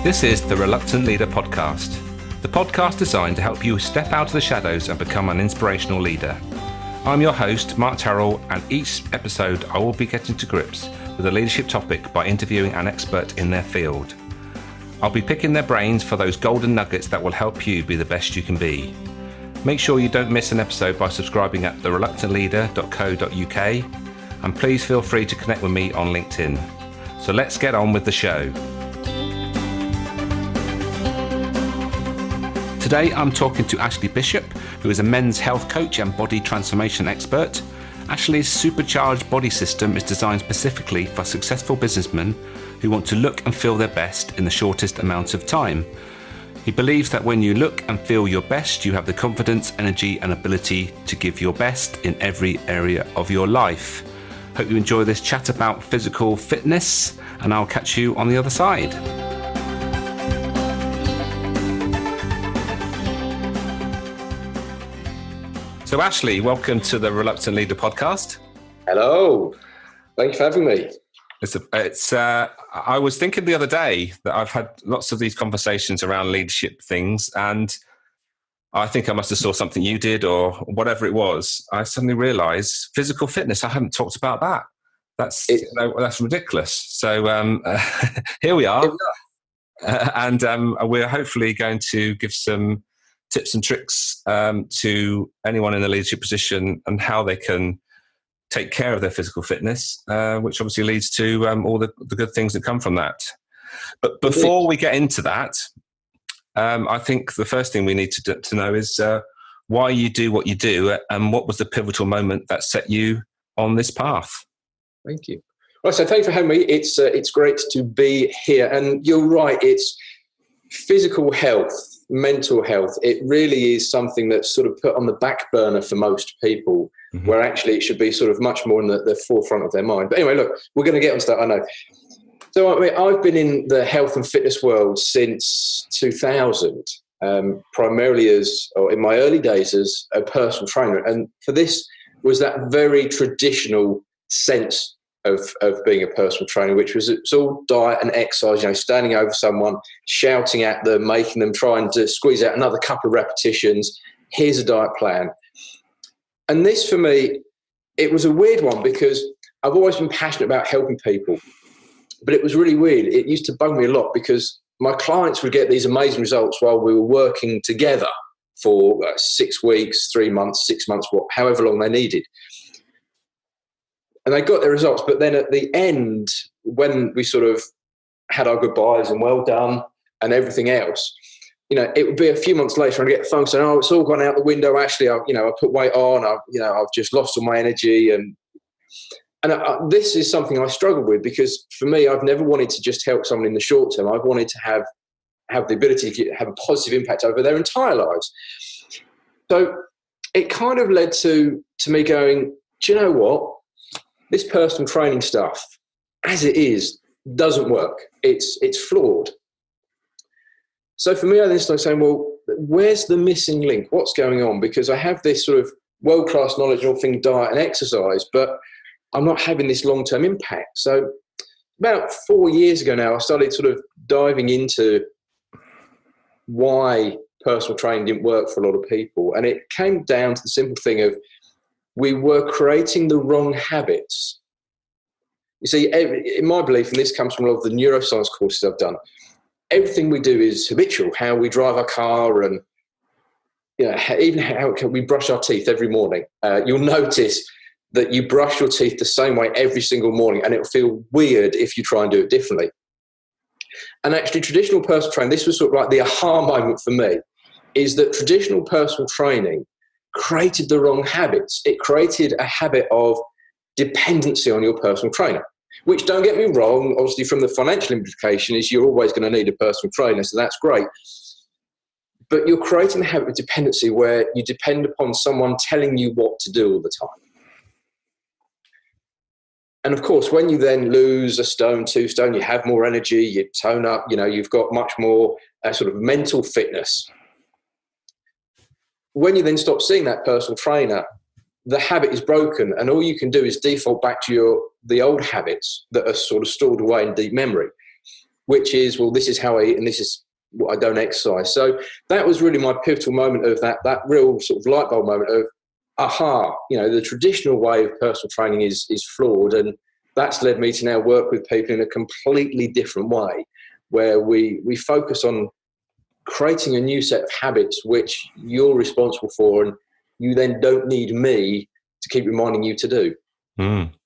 This is the Reluctant Leader Podcast, the podcast designed to help you step out of the shadows and become an inspirational leader. I'm your host, Mark Terrell, and each episode I will be getting to grips with a leadership topic by interviewing an expert in their field. I'll be picking their brains for those golden nuggets that will help you be the best you can be. Make sure you don't miss an episode by subscribing at thereluctantleader.co.uk, and please feel free to connect with me on LinkedIn. So let's get on with the show. Today I'm talking to Ashley Bishop, who is a men's health coach and body transformation expert. Ashley's supercharged body system is designed specifically for successful businessmen who want to look and feel their best in the shortest amount of time. He believes that when you look and feel your best, you have the confidence, energy and ability to give your best in every area of your life. Hope you enjoy this chat about physical fitness, and I'll catch you on the other side. So Ashley, welcome to the Reluctant Leader Podcast. Hello, thanks for having me. I was thinking the other day that I've had lots of these conversations around leadership things, and I think I must have saw something you did or whatever it was. I suddenly realised physical fitness. I hadn't talked about that. That's ridiculous. So here we are, and we're hopefully going to give some tips and tricks to anyone in a leadership position and how they can take care of their physical fitness, which obviously leads to all the good things that come from that. But before we get into that, I think the first thing we need to know is why you do what you do and what was the pivotal moment that set you on this path. Thank you. Well, so thank you for having me. It's great to be here. And you're right, it's physical health, mental health. It really is something that's sort of put on the back burner for most people, where actually it should be sort of much more in the forefront of their mind. But anyway, look, we're going to get onto that, I know. So I mean, I've been in the health and fitness world since 2000, primarily in my early days as a personal trainer. And for this was that very traditional sense of being a personal trainer, which was it's all diet and exercise, standing over someone, shouting at them, making them try and squeeze out another couple of repetitions. Here's a diet plan. And this for me, it was a weird one because I've always been passionate about helping people, but it was really weird. It used to bug me a lot because my clients would get these amazing results while we were working together for 6 weeks, 3 months, 6 months, however long they needed. And they got their results, but then at the end, when we sort of had our goodbyes and well done and everything else, it would be a few months later and I get the phone saying, "Oh, it's all gone out the window. Actually, I put weight on. I've just lost all my energy." And this is something I struggle with because for me, I've never wanted to just help someone in the short term. I've wanted to have the ability to have a positive impact over their entire lives. So it kind of led to me going, do you know what? This personal training stuff, as it is, doesn't work. It's flawed. So for me, I then started saying, well, where's the missing link? What's going on? Because I have this sort of world-class knowledge on things diet and exercise, but I'm not having this long-term impact. So about 4 years ago now, I started sort of diving into why personal training didn't work for a lot of people. And it came down to the simple thing of we were creating the wrong habits. You see, in my belief, and this comes from a lot of the neuroscience courses I've done, everything we do is habitual. How we drive our car and even how we brush our teeth every morning. You'll notice that you brush your teeth the same way every single morning, and it'll feel weird if you try and do it differently. And actually, traditional personal training, this was sort of like the aha moment for me, is that traditional personal training created the wrong habits. It created a habit of dependency on your personal trainer, which, don't get me wrong, obviously from the financial implication is you're always going to need a personal trainer, so that's great. But you're creating a habit of dependency where you depend upon someone telling you what to do all the time. And of course, when you then lose a stone, 2 stone, you have more energy, you tone up, you've got much more sort of mental fitness. When you then stop seeing that personal trainer, the habit is broken, and all you can do is default back to the old habits that are sort of stored away in deep memory. which is, well, this is how I eat and this is what I don't exercise. So that was really my pivotal moment of that real sort of light bulb moment of, aha, the traditional way of personal training is flawed. And that's led me to now work with people in a completely different way, where we focus on creating a new set of habits which you're responsible for, and you then don't need me to keep reminding you to do.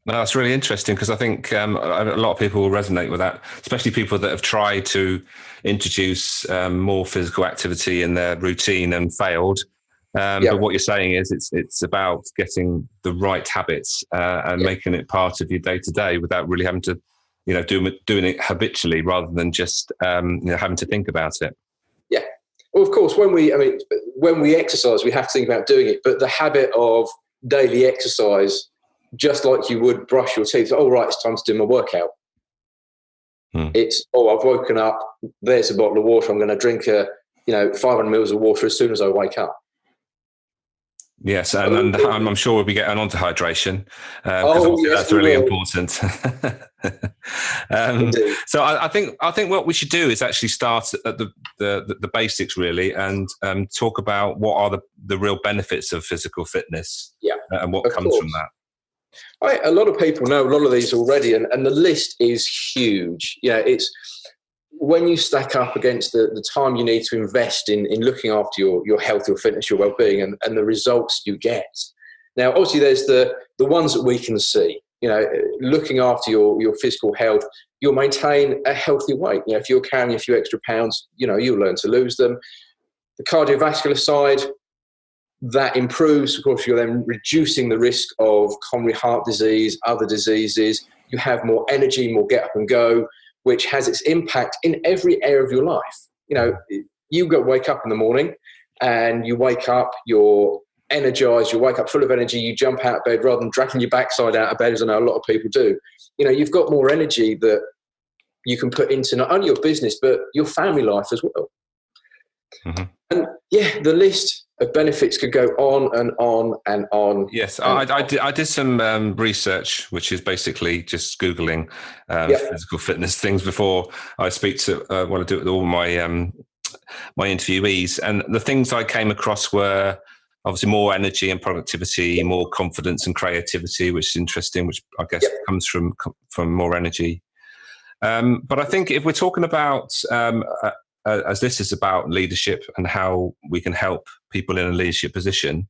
No, that's really interesting, because I think a lot of people will resonate with that, especially people that have tried to introduce more physical activity in their routine and failed. But what you're saying is it's about getting the right habits and making it part of your day to day without really having to, doing it habitually rather than just having to think about it. Yeah. Well, of course, when we exercise, we have to think about doing it. But the habit of daily exercise, just like you would brush your teeth, oh, right, it's time to do my workout. It's, I've woken up, there's a bottle of water, I'm going to drink 500 mils of water as soon as I wake up. Yes, and I'm sure we'll be getting on to hydration, because that's really important. So I think what we should do is actually start at the basics, really, and talk about what are the real benefits of physical fitness, and what comes from that. A lot of people know a lot of these already, and the list is huge. It's when you stack up against the time you need to invest in looking after your health, your fitness, your well-being, and the results you get. Now, obviously, there's the ones that we can see. Looking after your physical health, you'll maintain a healthy weight. If you're carrying a few extra pounds, you'll learn to lose them. The cardiovascular side, that improves. Of course, you're then reducing the risk of coronary heart disease, other diseases. You have more energy, more get up and go, which has its impact in every area of your life. You wake up in the morning and you wake up, you're energized, you wake up full of energy, you jump out of bed rather than dragging your backside out of bed, as I know a lot of people do. You've got more energy that you can put into not only your business, but your family life as well. Mm-hmm. And the list of benefits could go on and on and on. Yes, I did some research, which is basically just Googling physical fitness things before I speak to what I do with all my my interviewees. And the things I came across were obviously more energy and productivity, more confidence and creativity, which is interesting, which I guess comes from more energy. But I think if we're talking about as this is about leadership and how we can help people in a leadership position.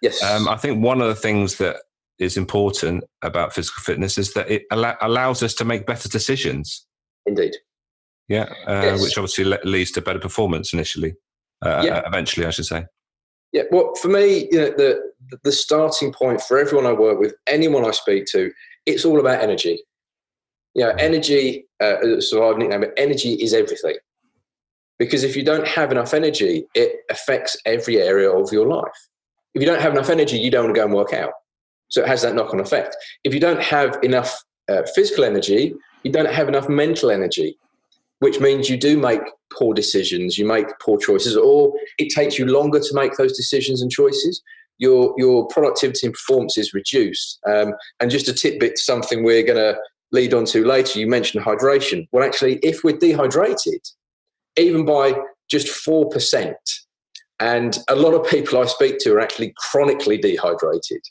Yes. I think one of the things that is important about physical fitness is that it allows us to make better decisions. Indeed. Yeah. Which obviously leads to better performance initially, eventually, I should say. Yeah. Well, for me, the starting point for everyone I work with, anyone I speak to, it's all about energy. Energy, so I've nicknamed it, energy is everything. Because if you don't have enough energy, it affects every area of your life. If you don't have enough energy, you don't want to go and work out. So it has that knock-on effect. If you don't have enough physical energy, you don't have enough mental energy, which means you do make poor decisions, you make poor choices, or it takes you longer to make those decisions and choices. Your productivity and performance is reduced. And just a tidbit to something we're going to lead on to later, you mentioned hydration. Well, actually, if we're dehydrated, even by just 4%. And a lot of people I speak to are actually chronically dehydrated.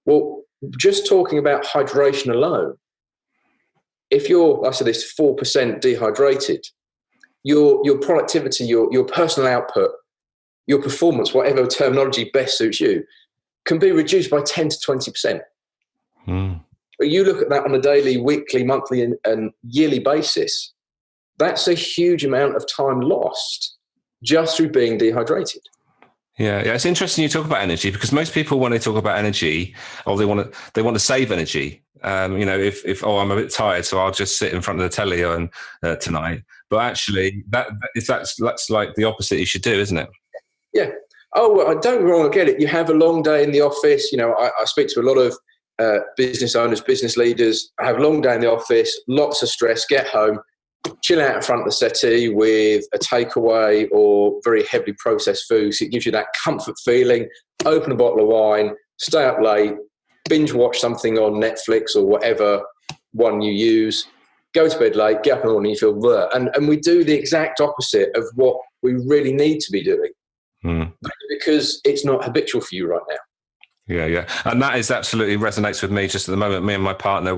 Well, just talking about hydration alone, if you're, like I said, this 4% dehydrated, your productivity, your personal output, your performance, whatever terminology best suits you, can be reduced by 10 to 20%. But you look at that on a daily, weekly, monthly, and yearly basis, that's a huge amount of time lost just through being dehydrated. Yeah, it's interesting you talk about energy, because most people, when they talk about energy, they want to save energy. If I'm a bit tired, so I'll just sit in front of the telly tonight. But actually, that's like the opposite you should do, isn't it? Yeah. Oh, well, don't get me wrong, I get it. You have a long day in the office. I speak to a lot of business owners, business leaders. I have a long day in the office, lots of stress, get home, chill out in front of the settee with a takeaway or very heavily processed foods. It gives you that comfort feeling. Open a bottle of wine, stay up late, binge watch something on Netflix or whatever one you use, go to bed late, get up in the morning, you feel blur. And we do the exact opposite of what we really need to be doing because it's not habitual for you right now. Yeah. And that is absolutely resonates with me just at the moment. Me and my partner,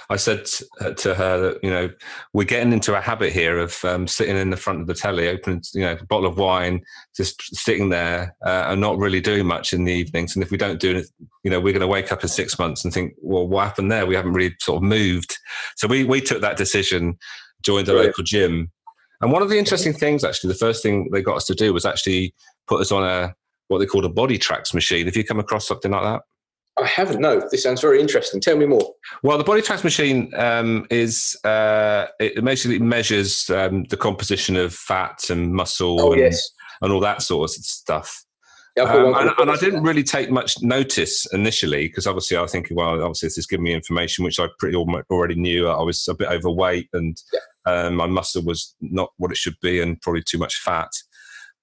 I said to her that, you know, we're getting into a habit here of sitting in the front of the telly, opening, you know, a bottle of wine, just sitting there and not really doing much in the evenings. And if we don't do it, you know, we're going to wake up in 6 months and think, well, what happened there? We haven't really sort of moved. So we took that decision, joined a local gym. And one of the interesting things, actually, the first thing they got us to do was actually put us on what they called a body tracks machine. Have you come across something like that? I haven't, no. This sounds very interesting. Tell me more. Well, the body tracks machine it basically measures the composition of fat and muscle and all that sort of stuff. Yeah, and I didn't really take much notice initially because obviously I was thinking, well, obviously this is giving me information which I pretty already knew. I was a bit overweight and my muscle was not what it should be and probably too much fat.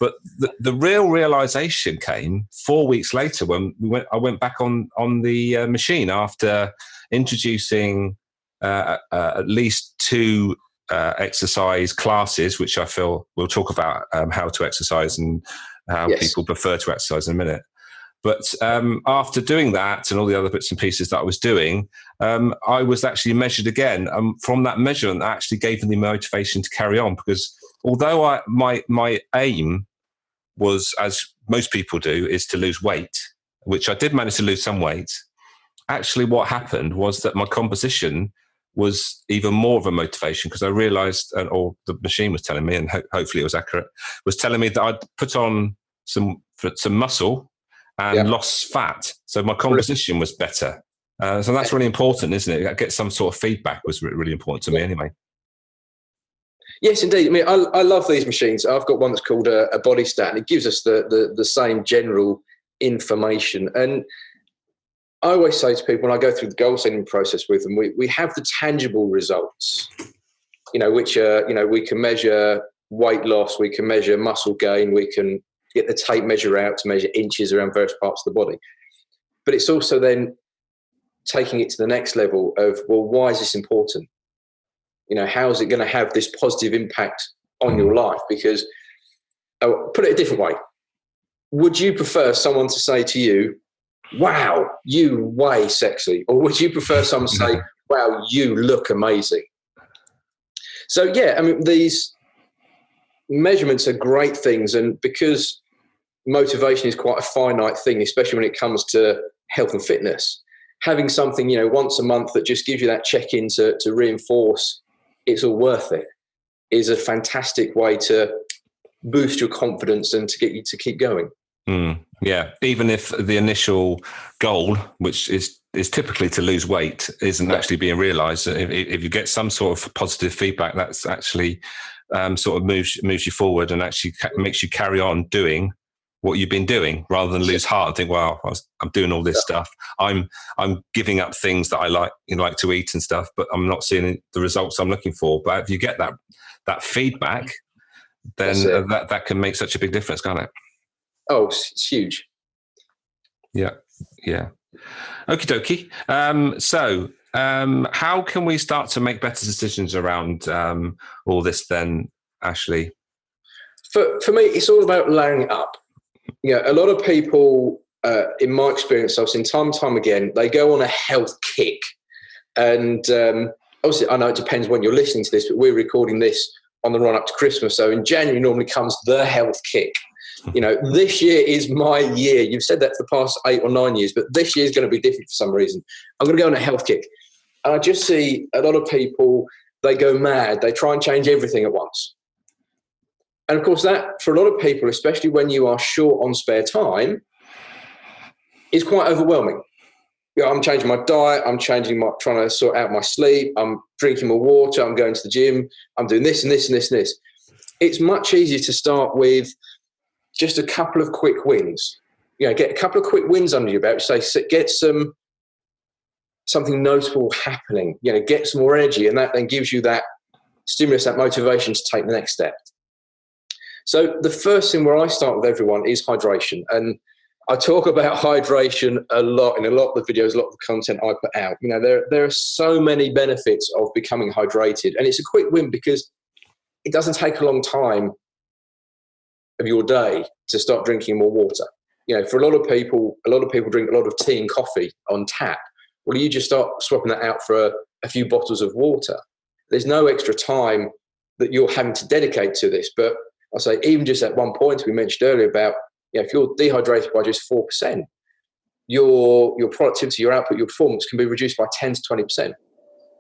But the real realization came 4 weeks later when I went back on the machine after introducing at least 2 exercise classes, which I feel we'll talk about how to exercise and how people prefer to exercise in a minute. But after doing that and all the other bits and pieces that I was doing, I was actually measured again. From that measurement, that actually gave me the motivation to carry on because although my aim was, as most people do, is to lose weight, which I did manage to lose some weight. Actually, what happened was that my composition was even more of a motivation because I realized, or the machine was telling me, and hopefully it was accurate, was telling me that I'd put on some muscle and lost fat. So my composition was better. So that's really important, isn't it? Get some sort of feedback was really important to me anyway. Yes, indeed. I mean, I love these machines. I've got one that's called a Body Stat, and it gives us the same general information. And I always say to people when I go through the goal setting process with them, we have the tangible results, you know, which are, you know, we can measure weight loss, we can measure muscle gain, we can get the tape measure out to measure inches around various parts of the body. But it's also then taking it to the next level of, well, why is this important? You know, how is it going to have this positive impact on your life? Because, put it a different way, would you prefer someone to say to you, wow, you weigh sexy? Or would you prefer someone to say, wow, you look amazing? So, yeah, I mean, these measurements are great things. And because motivation is quite a finite thing, especially when it comes to health and fitness, having something, you know, once a month that just gives you that check-in to reinforce it's all worth it is a fantastic way to boost your confidence and to get you to keep going. Yeah, even if the initial goal, which is typically to lose weight, isn't actually being realised, if you get some sort of positive feedback, that's actually sort of moves you forward and actually makes you carry on doing what you've been doing rather than lose heart and think, well, I'm doing all this stuff. I'm giving up things that I like to eat and stuff, but I'm not seeing the results I'm looking for. But if you get that feedback, then that can make such a big difference, can't it? Oh, it's huge. Yeah. Okie dokie. So how can we start to make better decisions around all this then, Ashley? For me, it's all about layering it up. You know, a lot of people, in my experience, I've seen time and time again, they go on a health kick. And obviously, I know it depends when you're listening to this, but we're recording this on the run up to Christmas. So in January normally comes the health kick. You know, this year is my year. You've said that for the past 8 or 9 years, but this year is going to be different for some reason. I'm going to go on a health kick. And I just see a lot of people, they go mad. They try and change everything at once. And of course, that for a lot of people, especially when you are short on spare time, is quite overwhelming. You know, I'm changing my diet. I'm trying to sort out my sleep. I'm drinking more water. I'm going to the gym. I'm doing this and this and this and this. It's much easier to start with just a couple of quick wins. You know, get a couple of quick wins under your belt. Get something notable happening. You know, get some more energy, and that then gives you that stimulus, that motivation to take the next step. So the first thing where I start with everyone is hydration. And I talk about hydration a lot in a lot of the videos, a lot of the content I put out. You know, there are so many benefits of becoming hydrated, and it's a quick win because it doesn't take a long time of your day to start drinking more water. You know, for a lot of people drink a lot of tea and coffee on tap. Well, you just start swapping that out for a few bottles of water. There's no extra time that you're having to dedicate to this. But I'll say, even just at one point we mentioned earlier about, you know, if you're dehydrated by just 4%, your productivity, your output, your performance can be reduced by 10 to 20%.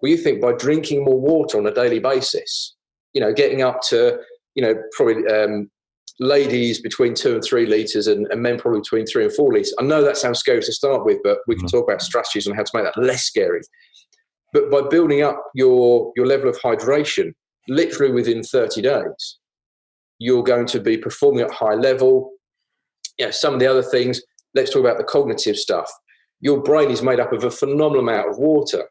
Well, you think by drinking more water on a daily basis, you know, getting up to, you know, probably ladies between 2 and 3 litres and men probably between 3 and 4 litres. I know that sounds scary to start with, but we can talk about strategies on how to make that less scary. But by building up your level of hydration, literally within 30 days, you're going to be performing at a high level. Yeah, some of the other things, let's talk about the cognitive stuff. Your brain is made up of a phenomenal amount of water.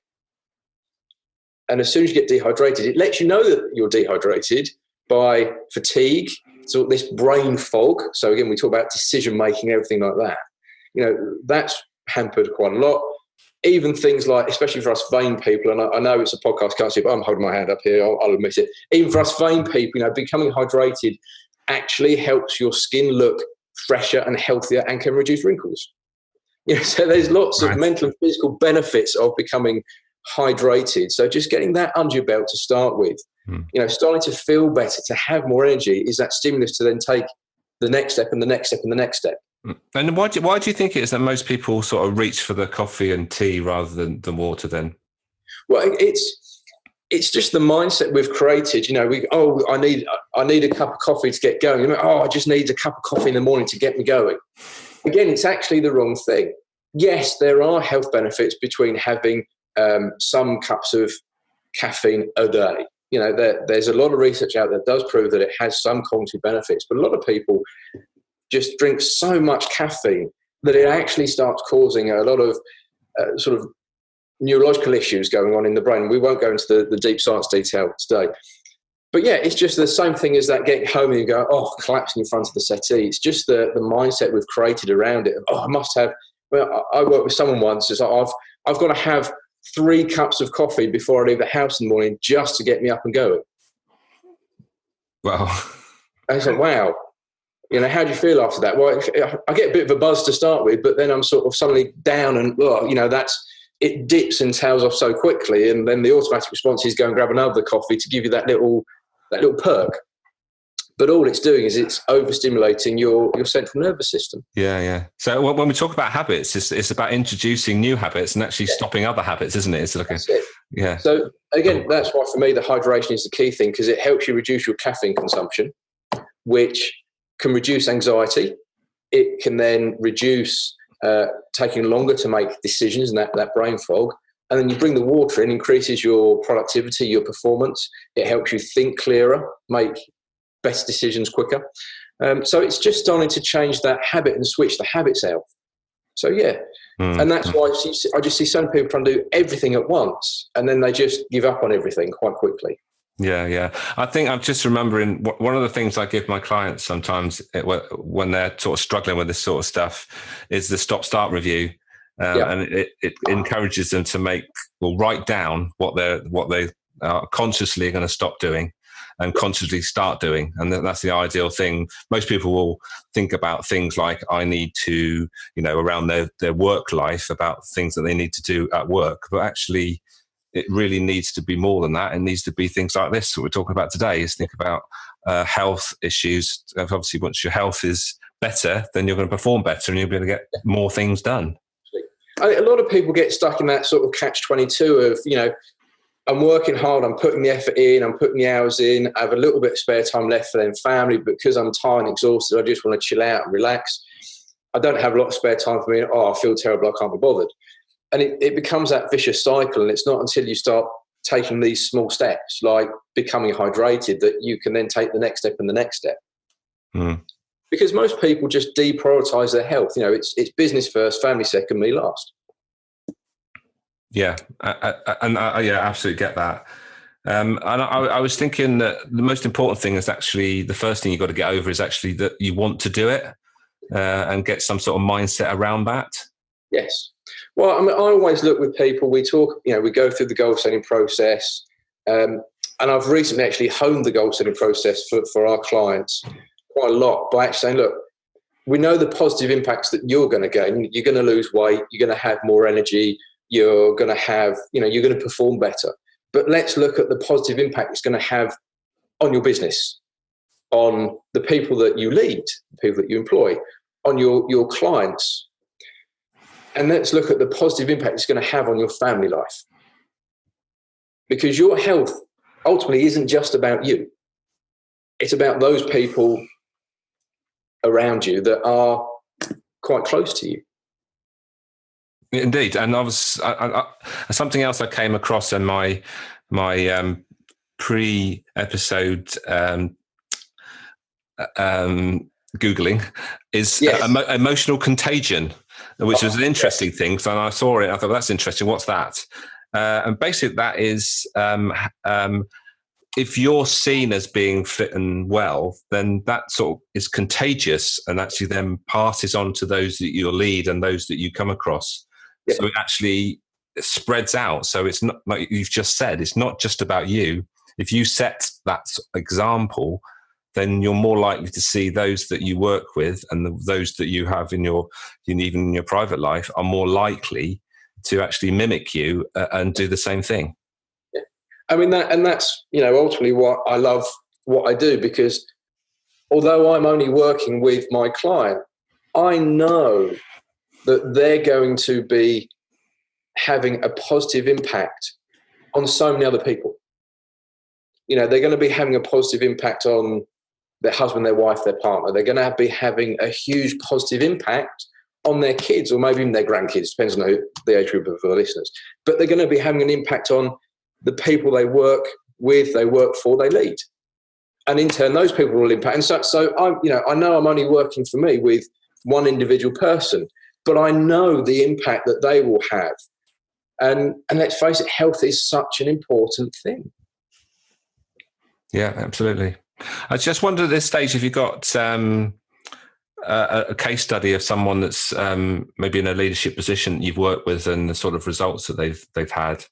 And as soon as you get dehydrated, it lets you know that you're dehydrated by fatigue, so this brain fog. So again, we talk about decision making, everything like that. You know, that's hampered quite a lot. Even things like, especially for us vain people, and I know it's a podcast, can't see, but I'm holding my hand up here, I'll admit it. Even for us vain people, you know, becoming hydrated actually helps your skin look fresher and healthier and can reduce wrinkles. You know, so there's lots of mental and physical benefits of becoming hydrated. So just getting that under your belt to start with, you know, starting to feel better, to have more energy, is that stimulus to then take the next step and the next step and the next step. And why do you think it is that most people sort of reach for the coffee and tea rather than the water then? Well, it's just the mindset we've created. You know, I need a cup of coffee to get going. You know, I just need a cup of coffee in the morning to get me going. Again, it's actually the wrong thing. Yes, there are health benefits between having some cups of caffeine a day. You know, there's a lot of research out there that does prove that it has some cognitive benefits, but a lot of people just drink so much caffeine that it actually starts causing a lot of sort of neurological issues going on in the brain. We won't go into the deep science detail today. But yeah, it's just the same thing as that getting home and you go, collapsing in front of the settee. It's just the mindset we've created around it. I must have, well, I worked with someone once, it's like, I've got to have 3 cups of coffee before I leave the house in the morning just to get me up and going. Wow. And I said, wow. You know, how do you feel after that? Well, I get a bit of a buzz to start with, but then I'm sort of suddenly down and, you know, it dips and tails off so quickly. And then the automatic response is go and grab another coffee to give you that little perk. But all it's doing is it's overstimulating your central nervous system. Yeah. So when we talk about habits, it's about introducing new habits and actually stopping other habits, isn't it? It's like yeah. So again, that's why for me the hydration is the key thing, because it helps you reduce your caffeine consumption, which can reduce anxiety. It can then reduce taking longer to make decisions and that brain fog. And then you bring the water in, increases your productivity, your performance. It helps you think clearer, make better decisions quicker. So it's just starting to change that habit and switch the habits out. So yeah, and that's why I just see some people trying to do everything at once, and then they just give up on everything quite quickly. Yeah. I think I'm just remembering one of the things I give my clients sometimes when they're sort of struggling with this sort of stuff is the stop-start review. And it encourages them to write down what they are consciously going to stop doing and consciously start doing. And that's the ideal thing. Most people will think about things like, I need to, you know, around their work life, about things that they need to do at work. But actually, it really needs to be more than that. It needs to be things like this that we're talking about today, is think about health issues. Obviously, once your health is better, then you're going to perform better and you'll be able to get more things done. A lot of people get stuck in that sort of catch-22 of, you know, I'm working hard, I'm putting the effort in, I'm putting the hours in, I have a little bit of spare time left for them family, but because I'm tired and exhausted, I just want to chill out and relax. I don't have a lot of spare time for me. I feel terrible, I can't be bothered. And it becomes that vicious cycle. And it's not until you start taking these small steps, like becoming hydrated, that you can then take the next step and the next step. Because most people just deprioritize their health. You know, it's business first, family second, me last. Yeah, I absolutely get that. And I was thinking that the most important thing is actually, the first thing you've got to get over is actually that you want to do it. and get some sort of mindset around that? Yes. Well, I mean, I always look with people, we talk, we go through the goal setting process. And I've recently actually honed the goal setting process for our clients quite a lot by actually saying, look, we know the positive impacts that you're going to gain. You're going to lose weight. You're going to have more energy. You're going to have, you're going to perform better. But let's look at the positive impact it's going to have on your business, on the people that you lead, the people that you employ, on your clients. And let's look at the positive impact it's going to have on your family life. Because your health ultimately isn't just about you. It's about those people around you that are quite close to you. Indeed. And something else I came across in my pre-episode Googling is emotional contagion, which was an interesting thing. So I saw it, I thought, that's interesting. What's that? And basically that is, if you're seen as being fit and well, then that sort of is contagious and actually then passes on to those that you lead and those that you come across. Yeah. So it actually spreads out. So it's not, like you've just said, it's not just about you. If you set that example, then you're more likely to see those that you work with and those that you have even in your private life are more likely to actually mimic you and do the same thing. Yeah. I mean, that's, ultimately what I love what I do, because although I'm only working with my client, I know that they're going to be having a positive impact on so many other people. They're going to be having a positive impact on their husband, their wife, their partner. They're going to be having a huge positive impact on their kids, or maybe even their grandkids, depends on the age group of the listeners. But they're going to be having an impact on the people they work with, they work for, they lead. And in turn, those people will impact. And so I know I'm only working for me with one individual person, but I know the impact that they will have. And let's face it, health is such an important thing. Yeah, absolutely. I just wondered at this stage if you got a case study of someone that's maybe in a leadership position that you've worked with and the sort of results that they've had.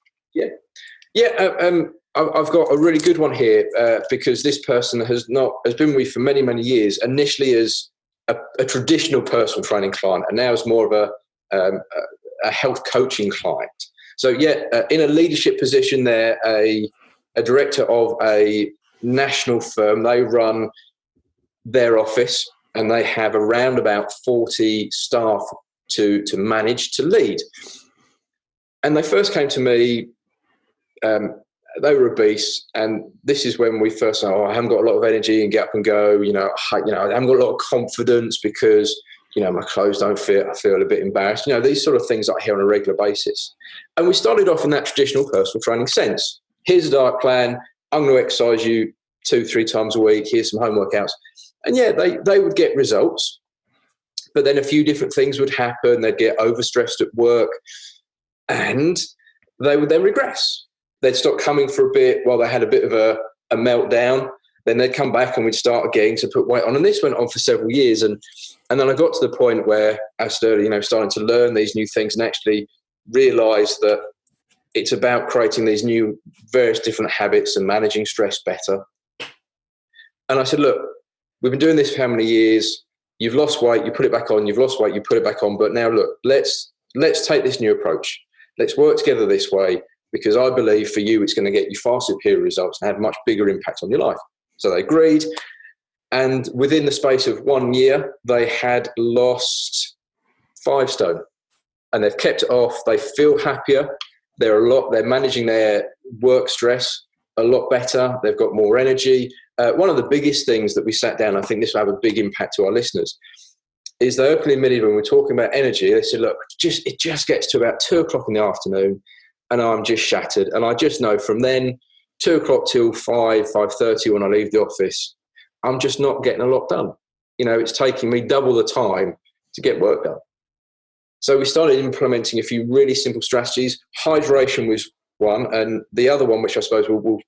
I've got a really good one here because this person has been with me for many, many years. Initially as a traditional personal training client, and now is more of a health coaching client. So in a leadership position, they're a director of a national firm. They run their office and they have around about 40 staff to manage, to lead. And they first came to me, they were obese, and this is when we first said, I haven't got a lot of energy and get up and go, I haven't got a lot of confidence because, my clothes don't fit, I feel a bit embarrassed, these sort of things that I hear on a regular basis. And we started off in that traditional personal training sense. Here's a diet plan, I'm going to exercise you 2-3 times a week, here's some home workouts. And they would get results, but then a few different things would happen. They'd get overstressed at work and they would then regress. They'd stop coming for a bit while they had a bit of a meltdown. Then they'd come back and we'd start again to put weight on. And this went on for several years. And then I got to the point where I started, starting to learn these new things and actually realised that it's about creating these new various different habits and managing stress better. And I said, look, we've been doing this for how many years? You've lost weight, you put it back on. You've lost weight, you put it back on. But now look, let's take this new approach. Let's work together this way, because I believe for you, it's going to get you far superior results and have much bigger impact on your life. So they agreed. And within the space of 1 year, they had lost 5 stone and they've kept it off. They feel happier. They're managing their work stress a lot better. They've got more energy. One of the biggest things that we sat down, I think this will have a big impact to our listeners, is they openly admitted when we're talking about energy, they said, look, it just gets to about 2 o'clock in the afternoon and I'm just shattered. And I just know from then 2 o'clock till 5:30 when I leave the office, I'm just not getting a lot done. It's taking me double the time to get work done. So we started implementing a few really simple strategies. Hydration was one. And the other one, which I suppose we'll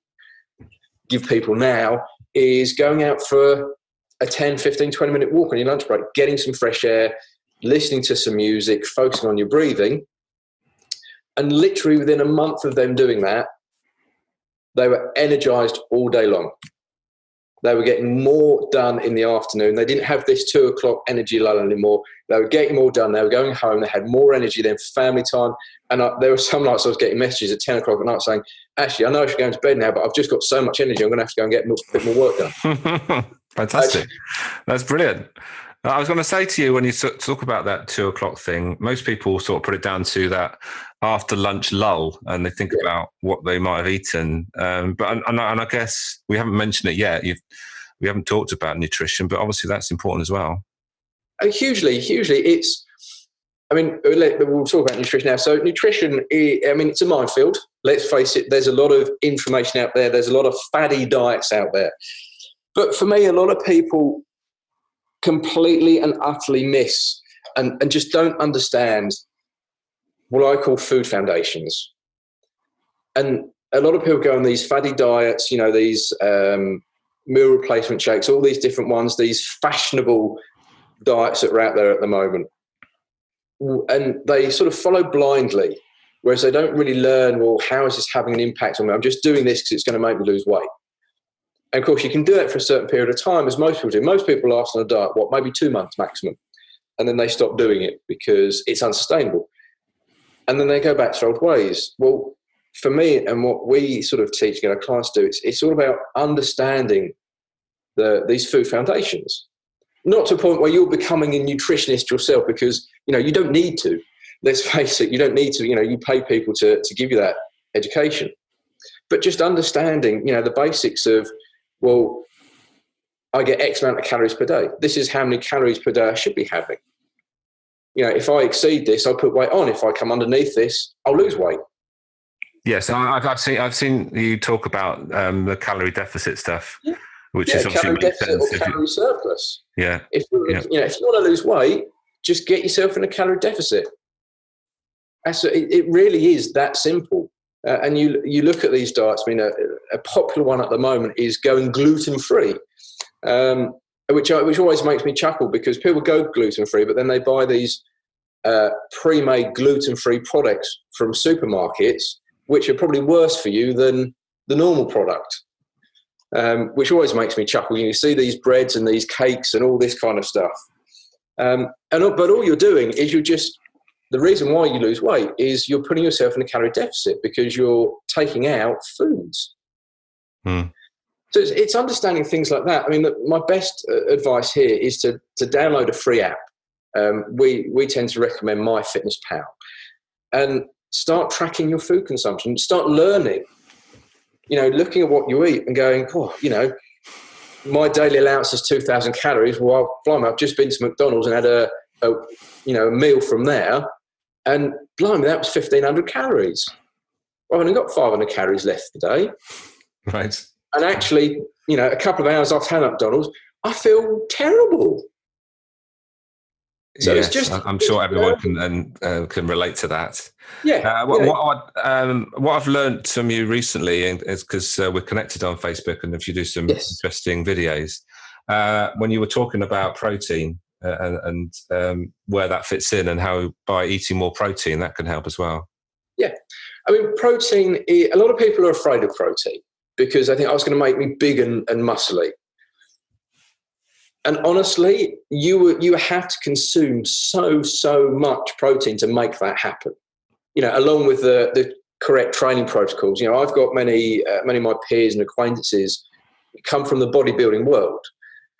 give people now, is going out for a 10, 15, 20-minute walk on your lunch break, getting some fresh air, listening to some music, focusing on your breathing. And literally within a month of them doing that, they were energized all day long. They were getting more done in the afternoon. They didn't have this 2 o'clock energy lull anymore. They were getting more done. They were going home. They had more energy then for family time. And there were some nights I was getting messages at 10 o'clock at night saying, Ashley, I know I should go to bed now, but I've just got so much energy. I'm going to have to go and get a bit more work done. Fantastic. That's brilliant. I was going to say to you, when you talk about that 2 o'clock thing, most people sort of put it down to that after lunch lull, and they think about what they might have eaten. But I guess we haven't mentioned it yet. We haven't talked about nutrition, but obviously that's important as well. Hugely. We'll talk about nutrition now. So nutrition, it's a minefield. Let's face it, there's a lot of information out there. There's a lot of faddy diets out there. But for me, a lot of people completely and utterly miss and just don't understand what I call food foundations. And a lot of people go on these faddy diets, these meal replacement shakes, all these different ones, these fashionable diets that are out there at the moment. And they sort of follow blindly, whereas they don't really learn, well, how is this having an impact on me? I'm just doing this because it's going to make me lose weight. And of course, you can do it for a certain period of time, as most people do. Most people last on a diet, maybe 2 months maximum. And then they stop doing it because it's unsustainable. And then they go back to old ways. Well, for me, and what we sort of teach and our clients do, it's all about understanding these food foundations. Not to a point where you're becoming a nutritionist yourself, because, you don't need to. Let's face it, you don't need to. You pay people to give you that education. But just understanding, the basics of, well, I get X amount of calories per day. This is how many calories per day I should be having. If I exceed this, I'll put weight on. If I come underneath this, I'll lose weight. Yes, I've seen you talk about the calorie deficit stuff, which is obviously calorie deficit or calorie surplus. Yeah. If you want to lose weight, just get yourself in a calorie deficit. It really is that simple. And you look at these diets. A popular one at the moment is going gluten-free, which always makes me chuckle, because people go gluten-free, but then they buy these pre-made gluten-free products from supermarkets, which are probably worse for you than the normal product, which always makes me chuckle. You see these breads and these cakes and all this kind of stuff. But all you're doing is the reason why you lose weight is you're putting yourself in a calorie deficit because you're taking out foods. So it's understanding things like that. My best advice here is to download a free app. We tend to recommend MyFitnessPal, and start tracking your food consumption. Start learning, looking at what you eat and going, my daily allowance is 2,000 calories. Well, blimey, I've just been to McDonald's and had a meal from there, and blimey, that was 1,500 calories. Well, I've only got 500 calories left today. Right. And actually, a couple of hours after having McDonald's, I feel terrible. So yes, it's just, I'm sure everyone can relate to that. Yeah. What I've learned from you recently is, because we're connected on Facebook, and if you do some interesting videos, when you were talking about protein and where that fits in, and how by eating more protein that can help as well. Yeah. Protein, a lot of people are afraid of protein because they think, it's going to make me big and muscly. And honestly, you have to consume so much protein to make that happen. Along with the correct training protocols. I've got many of my peers and acquaintances come from the bodybuilding world,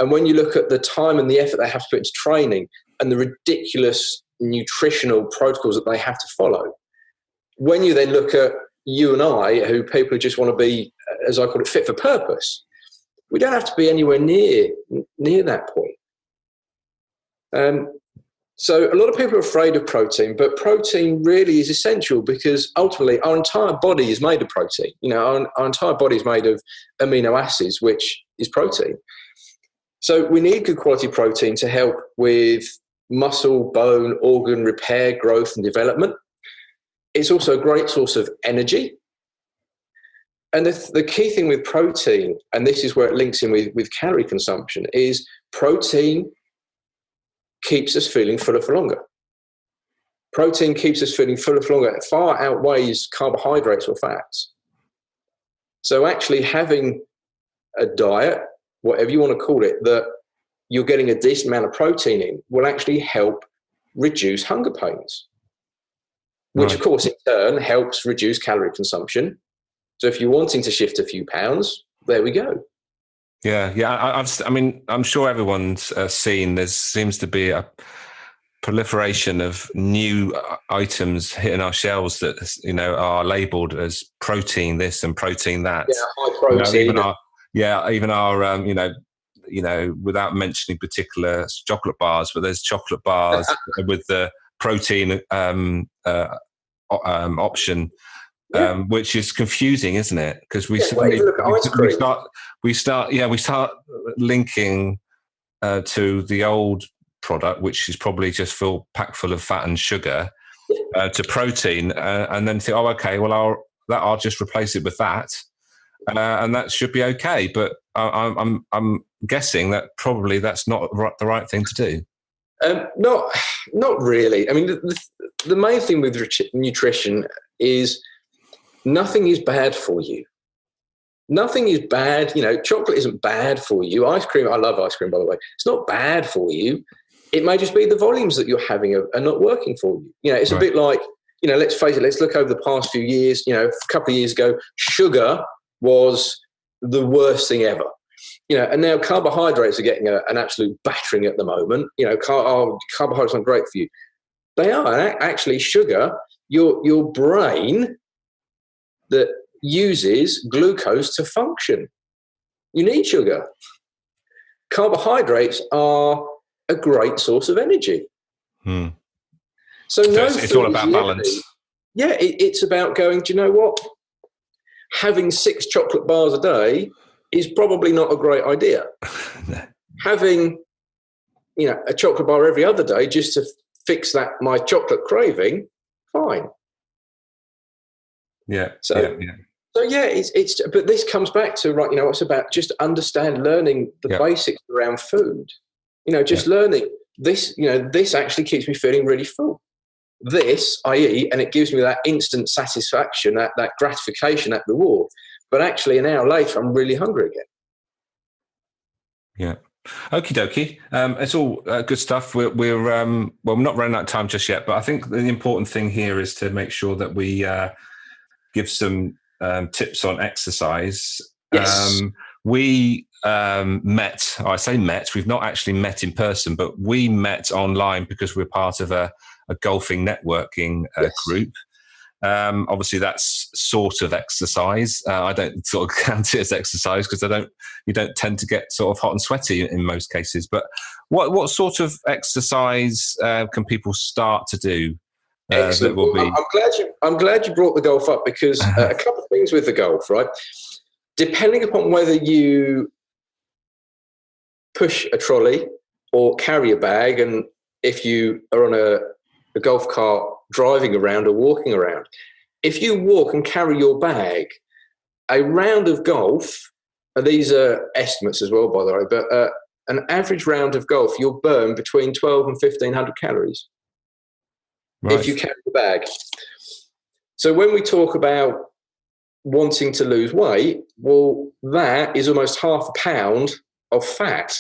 and when you look at the time and the effort they have to put into training and the ridiculous nutritional protocols that they have to follow, when you then look at you and I, who people who just want to be, as I call it, fit for purpose, we don't have to be anywhere near that point. So a lot of people are afraid of protein, but protein really is essential because ultimately our entire body is made of protein. Our entire body is made of amino acids, which is protein. So we need good quality protein to help with muscle, bone, organ repair, growth and development. It's also a great source of energy. And the key thing with protein, and this is where it links in with calorie consumption, is protein keeps us feeling fuller for longer. Protein keeps us feeling fuller for longer. It far outweighs carbohydrates or fats. So actually having a diet, whatever you want to call it, that you're getting a decent amount of protein in will actually help reduce hunger pains, which Right. of course in turn helps reduce calorie consumption. So if you're wanting to shift a few pounds, there we go. Yeah. I mean, I'm sure everyone's seen. There seems to be a proliferation of new items hitting our shelves that are labelled as protein this and protein that. Yeah, high protein. Even our without mentioning particular chocolate bars, but there's chocolate bars with the protein option. Which is confusing, isn't it? Because we start linking to the old product, which is probably just packed full of fat and sugar, to protein, and then think, oh, okay, well, I'll just replace it with that, and that should be okay. But I'm guessing that probably that's not the right thing to do. Not really. I mean, the main thing with nutrition is nothing is bad for you. Nothing is bad. Chocolate isn't bad for you. Ice cream, I love ice cream, by the way. It's not bad for you. It may just be the volumes that you're having are not working for you. It's a bit like, let's face it, let's look over the past few years. A couple of years ago, sugar was the worst thing ever. And now carbohydrates are getting an absolute battering at the moment. Carbohydrates aren't great for you. They are. Actually, sugar, your brain that uses glucose to function. You need sugar. Carbohydrates are a great source of energy. So it's all about balance. Yeah, it's about going, do you know what? Having 6 chocolate bars a day is probably not a great idea. Having, a chocolate bar every other day just to fix my chocolate craving, fine. Yeah. So it's but this comes back to it's about just learning the basics around food. Learning this. This actually keeps me feeling really full. This I eat, and it gives me that instant satisfaction, that gratification, that reward. But actually, an hour later, I'm really hungry again. Yeah. Okie dokie. It's all good stuff. We're not running out of time just yet, but I think the important thing here is to make sure that we give some tips on exercise. Yes. We met. I say met. We've not actually met in person, but we met online because we're part of a golfing networking group. Obviously, that's sort of exercise. I don't sort of count it as exercise because you don't tend to get sort of hot and sweaty in most cases. But what sort of exercise can people start to do? Excellent. I'm glad you brought the golf up because a couple of things with the golf, right? Depending upon whether you push a trolley or carry a bag, and if you are on a golf cart driving around or walking around, if you walk and carry your bag, a round of golf, and these are estimates as well, by the way, but an average round of golf, you'll burn between 12 and 1,500 calories. Right. If you carry the bag. So when we talk about wanting to lose weight, well, that is almost half a pound of fat.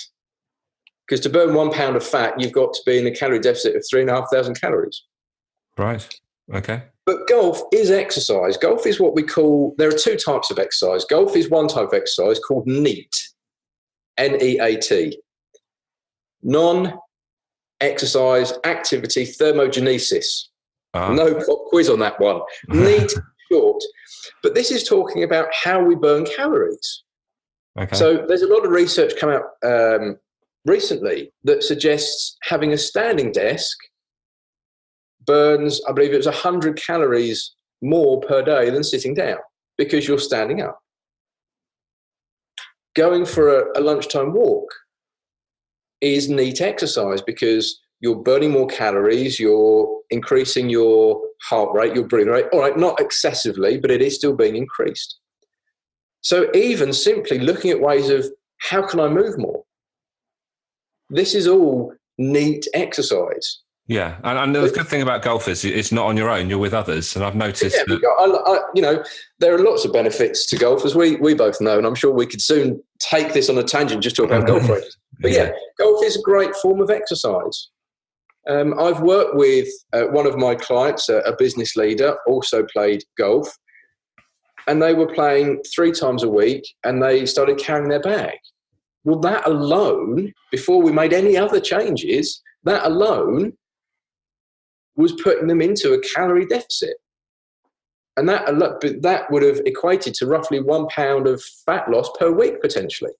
Because to burn 1 pound of fat, you've got to be in a calorie deficit of 3,500 calories. Right. Okay. But golf is exercise. Golf is what we call, there are 2 types of exercise. Golf is one type of exercise called NEAT, N-E-A-T. Non-exercise activity thermogenesis. No pop quiz on that one. NEAT short. But this is talking about how we burn calories. Okay. So there's a lot of research come out recently that suggests having a standing desk burns, I believe it was 100 calories more per day than sitting down because you're standing up. Going for a lunchtime walk is NEAT exercise because you're burning more calories, you're increasing your heart rate, your breathing rate. All right, not excessively, but it is still being increased. So even simply looking at ways of how can I move more? This is all neat exercise. Yeah, and the good thing about golf is it's not on your own; you're with others. And I've noticed that there are lots of benefits to golf, as we both know, and I'm sure we could soon take this on a tangent just talk about golf races. But yeah, golf is a great form of exercise. I've worked with one of my clients, a business leader, also played golf, and they were playing 3 times a week, and they started carrying their bag. Well, that alone, before we made any other changes, that alone was putting them into a calorie deficit. And that would have equated to roughly 1 pound of fat loss per week, potentially.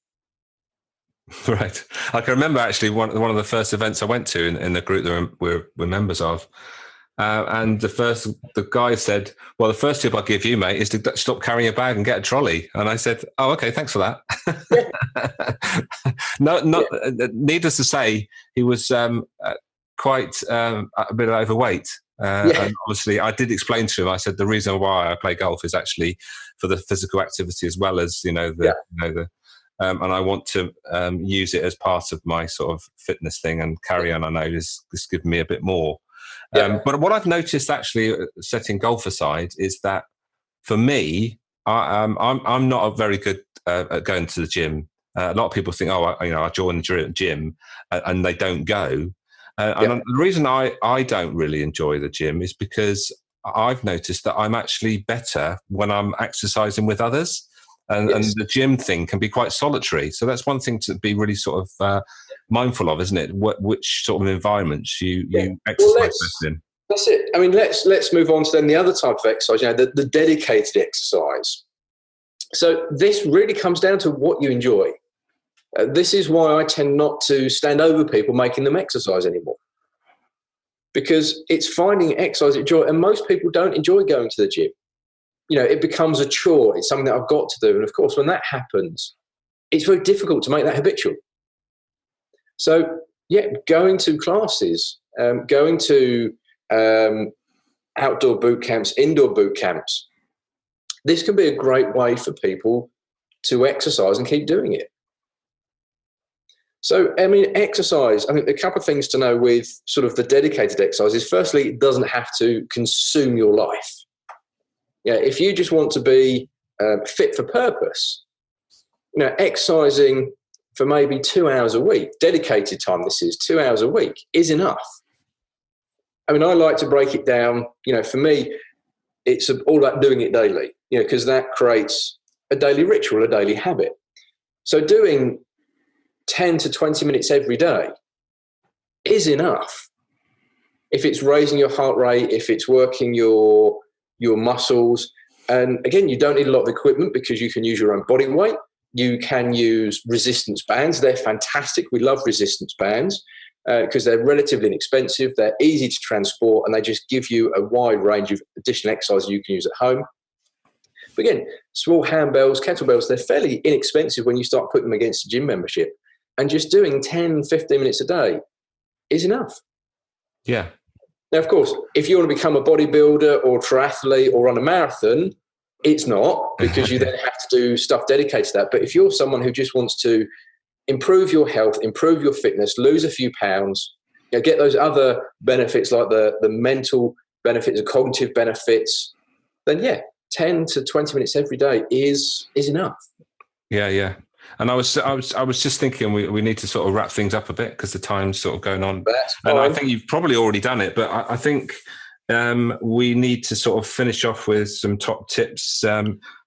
Right. I can remember actually one of the first events I went to in the group that we're members of. And the guy said, well, the first tip I'll give you, mate, is to stop carrying a bag and get a trolley. And I said, oh, okay, thanks for that. Needless to say, he was quite a bit overweight. And obviously I did explain to him, I said, the reason why I play golf is actually for the physical activity as well as, and I want to use it as part of my sort of fitness thing, and carry on, I know, is giving me a bit more. But what I've noticed actually, setting golf aside, is that for me, I'm not very good at going to the gym. A lot of people think, I join the gym, and they don't go. And the reason I don't really enjoy the gym is because I've noticed that I'm actually better when I'm exercising with others. And the gym thing can be quite solitary. So that's one thing to be really sort of mindful of, isn't it? Which sort of environments you exercise in. That's it. I mean, let's move on to then the other type of exercise, the dedicated exercise. So this really comes down to what you enjoy. This is why I tend not to stand over people making them exercise anymore. Because it's finding exercise enjoy, and most people don't enjoy going to the gym. It becomes a chore. It's something that I've got to do. And of course, when that happens, it's very difficult to make that habitual. So, going to classes, going to outdoor boot camps, indoor boot camps, this can be a great way for people to exercise and keep doing it. So, I mean, exercise, I think a couple of things to know with sort of the dedicated exercise is, firstly, it doesn't have to consume your life. If you just want to be fit for purpose, exercising for maybe 2 hours a week, dedicated time, this is 2 hours a week, is enough. I mean, I like to break it down. For me, it's all about doing it daily, because that creates a daily ritual, a daily habit. So doing 10 to 20 minutes every day is enough. If it's raising your heart rate, if it's working your muscles, and again, you don't need a lot of equipment because you can use your own body weight. You can use resistance bands. They're fantastic. We love resistance bands because they're relatively inexpensive. They're easy to transport, and they just give you a wide range of additional exercises you can use at home. But again, small handbells, kettlebells, they're fairly inexpensive when you start putting them against a gym membership. And just doing 10, 15 minutes a day is enough. Yeah. Now, of course, if you want to become a bodybuilder or triathlete or run a marathon, it's not, because you then have to do stuff dedicated to that. But if you're someone who just wants to improve your health, improve your fitness, lose a few pounds, get those other benefits like the mental benefits, the cognitive benefits, then 10 to 20 minutes every day is enough. Yeah. And I was just thinking we need to sort of wrap things up a bit because the time's sort of going on. And I think you've probably already done it, but I think we need to sort of finish off with some top tips,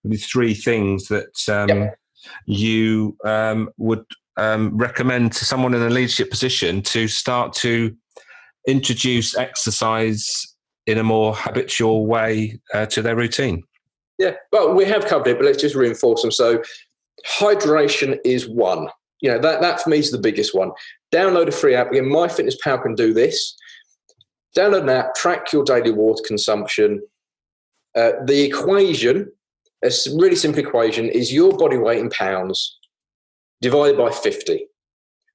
with 3 things that you would recommend to someone in a leadership position to start to introduce exercise in a more habitual way to their routine. Yeah, well, we have covered it, but let's just reinforce them. So hydration is one. That for me is the biggest one. Download a free app. Again, MyFitnessPal can do this. Download an app, track your daily water consumption. The equation, a really simple equation, is your body weight in pounds divided by 50.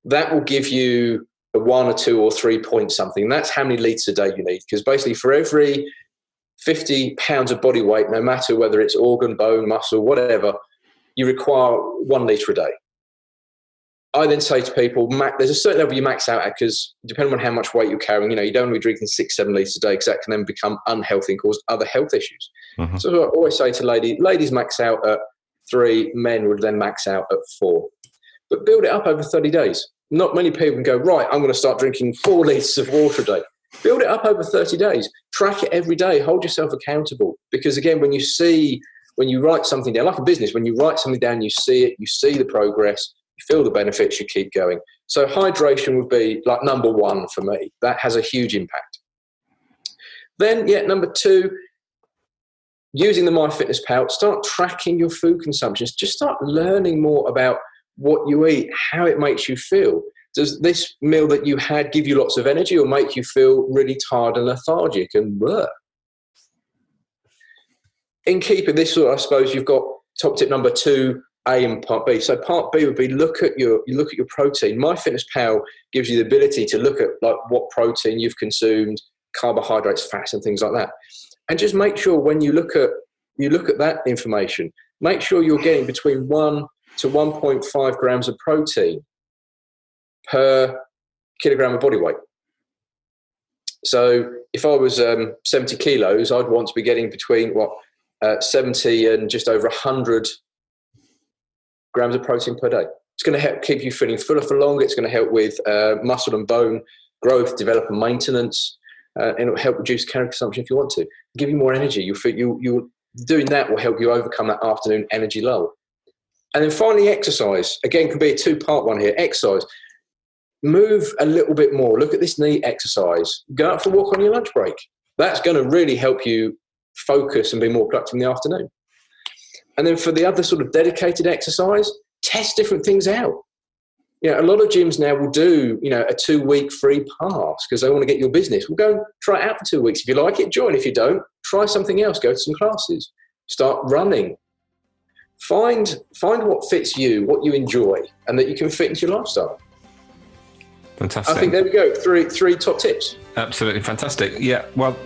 That will give you a 1 or 2 or 3 point something. That's how many litres a day you need, because basically for every 50 pounds of body weight, no matter whether it's organ, bone, muscle, whatever, you require 1 litre a day. I then say to people, there's a certain level you max out at, because depending on how much weight you're carrying, you don't want to be drinking 6-7 litres a day, because that can then become unhealthy and cause other health issues. Mm-hmm. So I always say to ladies max out at 3, men would then max out at 4. But build it up over 30 days. Not many people can go, right, I'm going to start drinking 4 litres of water a day. Build it up over 30 days. Track it every day. Hold yourself accountable. Because again, when you write something down, like a business, when you write something down, you see it, you see the progress, you feel the benefits, you keep going. So hydration would be like number 1 for me. That has a huge impact. Then, number 2, using the MyFitnessPal, start tracking your food consumptions. Just start learning more about what you eat, how it makes you feel. Does this meal that you had give you lots of energy, or make you feel really tired and lethargic and blah? In keeping this, I suppose you've got top tip number 2, A and part B. So part B would be look at your protein. MyFitnessPal gives you the ability to look at like what protein you've consumed, carbohydrates, fats, and things like that. And just make sure when you look at that information, make sure you're getting between 1 to 1.5 grams of protein per kilogram of body weight. So if I was 70 kilos, I'd want to be getting between 70 and just over 100 grams of protein per day. It's going to help keep you feeling fuller for longer. It's going to help with muscle and bone growth, development, maintenance, and it'll help reduce calorie consumption if you want to. Give you more energy. You doing that will help you overcome that afternoon energy lull. And then finally, exercise. Again, can be a 2-part one here. Exercise. Move a little bit more. Look at this knee exercise. Go out for a walk on your lunch break. That's going to really help you focus and be more productive in the afternoon. And then for the other sort of dedicated exercise, test different things out. A lot of gyms now will do, a 2-week free pass because they want to get your business. Well, go and try it out for 2 weeks. If you like it, join. If you don't, try something else. Go to some classes. Start running. Find what fits you, what you enjoy, and that you can fit into your lifestyle. Fantastic. I think there we go. Three top tips. Absolutely fantastic. Yeah. Well,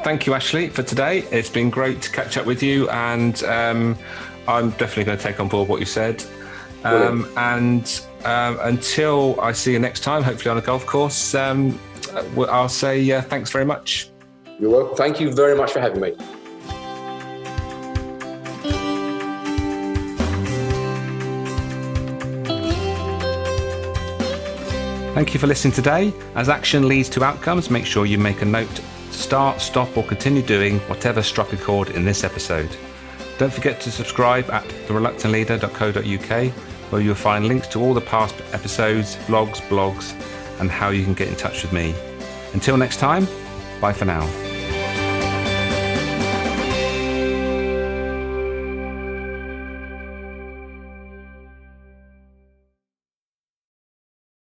thank you, Ashley, for today. It's been great to catch up with you, and I'm definitely going to take on board what you said. Until I see you next time, hopefully on a golf course, I'll say thanks very much. You're welcome. Thank you very much for having me. Thank you for listening today. As action leads to outcomes, make sure you make a note to start, stop, or continue doing whatever struck a chord in this episode. Don't forget to subscribe at thereluctantleader.co.uk, where you'll find links to all the past episodes, vlogs, blogs, and how you can get in touch with me. Until next time, bye for now.